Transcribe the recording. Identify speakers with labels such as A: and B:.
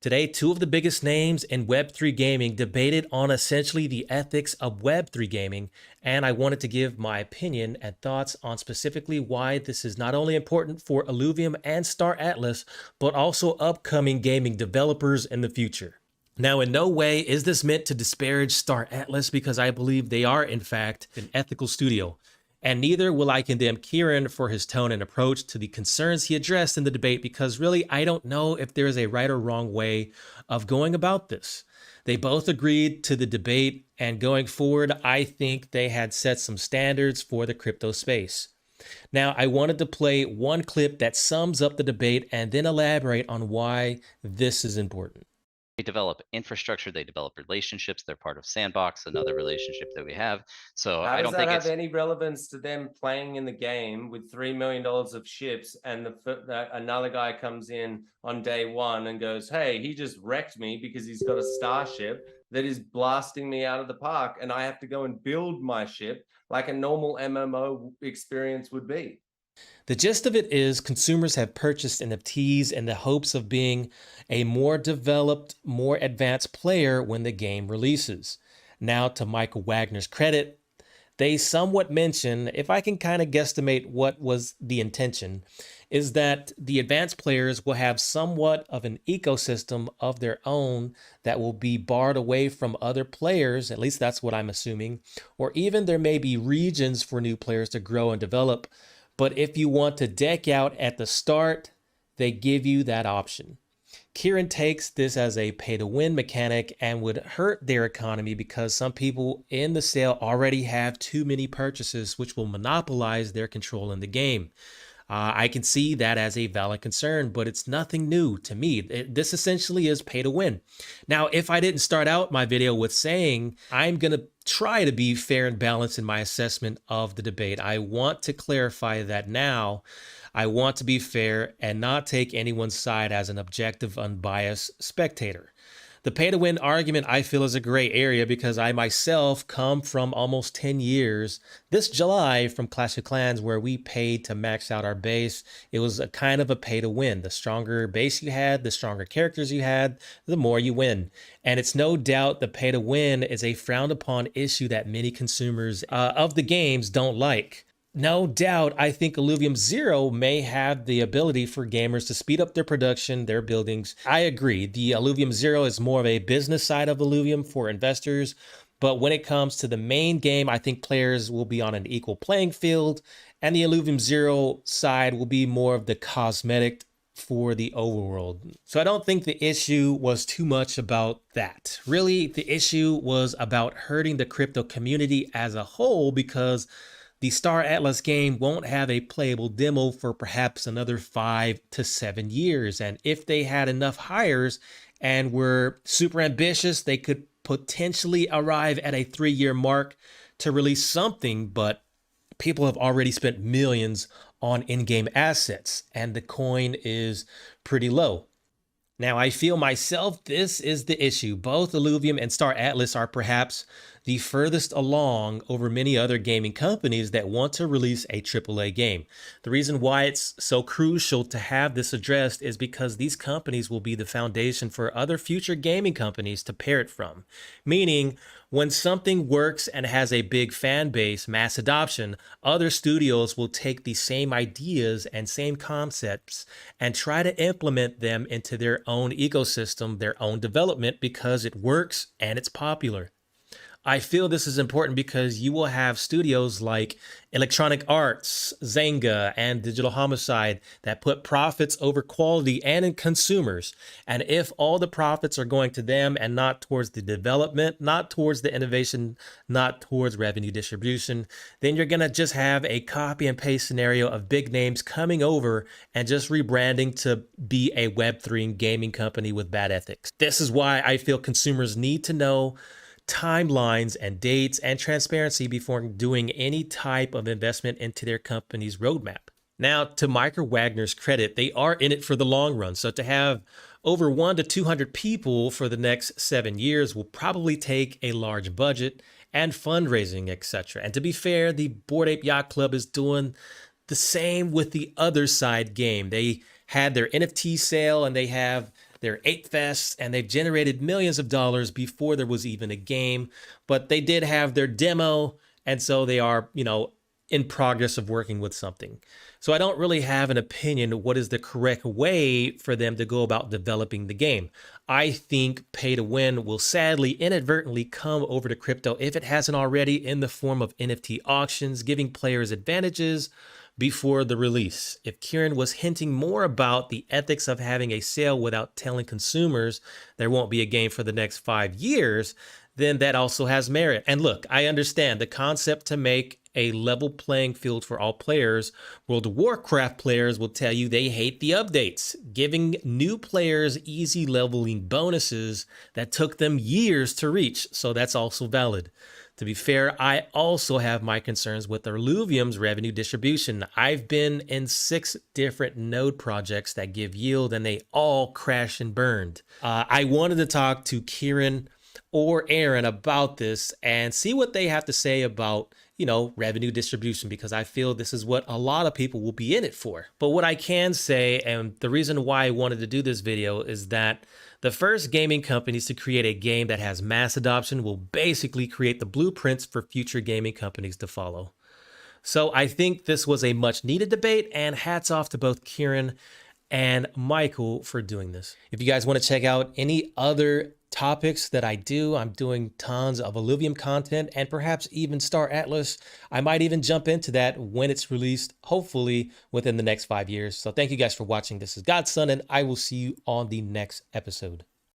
A: Today, two of the biggest names in Web3 gaming debated on essentially the ethics of Web3 gaming, and I wanted to give my opinion and thoughts on specifically why this is not only important for Illuvium and Star Atlas, but also upcoming gaming developers in the future. Now, in no way is this meant to disparage Star Atlas because I believe they are, in fact, an ethical studio. And neither will I condemn Kieran for his tone and approach to the concerns he addressed in the debate because really I don't know if there is a right or wrong way of going about this. They both agreed to the debate, and going forward, I think they had set some standards for the crypto space. Now, I wanted to play one clip that sums up the debate and then elaborate on why this is important.
B: They develop infrastructure, they develop relationships, they're part of Sandbox, another relationship that we have. So
C: How
B: I
C: does
B: don't
C: that
B: think
C: have
B: it's
C: any relevance to them playing in the game with $3 million of ships and another guy comes in on day one and goes, hey, he just wrecked me because he's got a starship that is blasting me out of the park and I have to go and build my ship like a normal MMO experience would be?
A: The gist of it is consumers have purchased NFTs in the hopes of being a more developed, more advanced player when the game releases. Now, to Michael Wagner's credit, they somewhat mention, if I can kind of guesstimate what was the intention, is that the advanced players will have somewhat of an ecosystem of their own that will be barred away from other players, at least that's what I'm assuming, or even there may be regions for new players to grow and develop. But if you want to deck out at the start, they give you that option. Kieran takes this as a pay-to-win mechanic and would hurt their economy because some people in the sale already have too many purchases, which will monopolize their control in the game. I can see that as a valid concern, but it's nothing new to me. This essentially is pay to win. Now, if I didn't start out my video with saying I'm going to try to be fair and balanced in my assessment of the debate, I want to clarify that now. I want to be fair and not take anyone's side as an objective, unbiased spectator. The pay to win argument I feel is a gray area because I myself come from almost 10 years this July from Clash of Clans where we paid to max out our base. It was a kind of a pay to win. The stronger base you had, the stronger characters you had, the more you win. And it's no doubt the pay to win is a frowned upon issue that many consumers of the games don't like. No doubt, I think Illuvium Zero may have the ability for gamers to speed up their production, their buildings. I agree, the Illuvium Zero is more of a business side of Illuvium for investors, but when it comes to the main game, I think players will be on an equal playing field, and the Illuvium Zero side will be more of the cosmetic for the overworld. So I don't think the issue was too much about that. Really, the issue was about hurting the crypto community as a whole because the Star Atlas game won't have a playable demo for perhaps another 5 to 7 years. And if they had enough hires and were super ambitious, they could potentially arrive at a 3-year mark to release something, but people have already spent millions on in-game assets and the coin is pretty low. Now, I feel myself, this is the issue. Both Illuvium and Star Atlas are perhaps the furthest along over many other gaming companies that want to release a AAA game. The reason why it's so crucial to have this addressed is because these companies will be the foundation for other future gaming companies to pair it from. Meaning, when something works and has a big fan base, mass adoption, other studios will take the same ideas and same concepts and try to implement them into their own ecosystem, their own development because it works and it's popular. I feel this is important because you will have studios like Electronic Arts, Zynga, and Digital Homicide that put profits over quality and in consumers. And if all the profits are going to them and not towards the development, not towards the innovation, not towards revenue distribution, then you're going to just have a copy and paste scenario of big names coming over and just rebranding to be a Web3 gaming company with bad ethics. This is why I feel consumers need to know timelines and dates and transparency before doing any type of investment into their company's roadmap. Now, to Michael Wagner's credit, they are in it for the long run. So to have over 100 to 200 people for the next 7 years will probably take a large budget and fundraising, etc. And to be fair, the Bored Ape Yacht Club is doing the same with the other side game. They had their NFT sale and they have They're 8 fests and they've generated millions of dollars before there was even a game, but they did have their demo. And so they are, in progress of working with something. So I don't really have an opinion what is the correct way for them to go about developing the game. I think pay to win will sadly inadvertently come over to crypto if it hasn't already, in the form of NFT auctions, giving players advantages before the release. If Kieran was hinting more about the ethics of having a sale without telling consumers there won't be a game for the next 5 years, then that also has merit. And look, I understand the concept to make a level playing field for all players. World of Warcraft players will tell you they hate the updates, giving new players easy leveling bonuses that took them years to reach. So that's also valid. To be fair, I also have my concerns with illuvium's revenue distribution. I've been in 6 different node projects that give yield and they all crash and burned. I wanted to talk to Kieran or Aaron about this and see what they have to say about, revenue distribution, because I feel this is what a lot of people will be in it for. But what I can say, and the reason why I wanted to do this video, is that the first gaming companies to create a game that has mass adoption will basically create the blueprints for future gaming companies to follow. So I think this was a much needed debate, and hats off to both Kieran and Michael for doing this. If you guys want to check out any other topics that I do, I'm doing tons of Illuvium content and perhaps even Star Atlas. I might even jump into that when it's released, hopefully within the next 5 years. So thank you guys for watching. This is Godson, and I will see you on the next episode.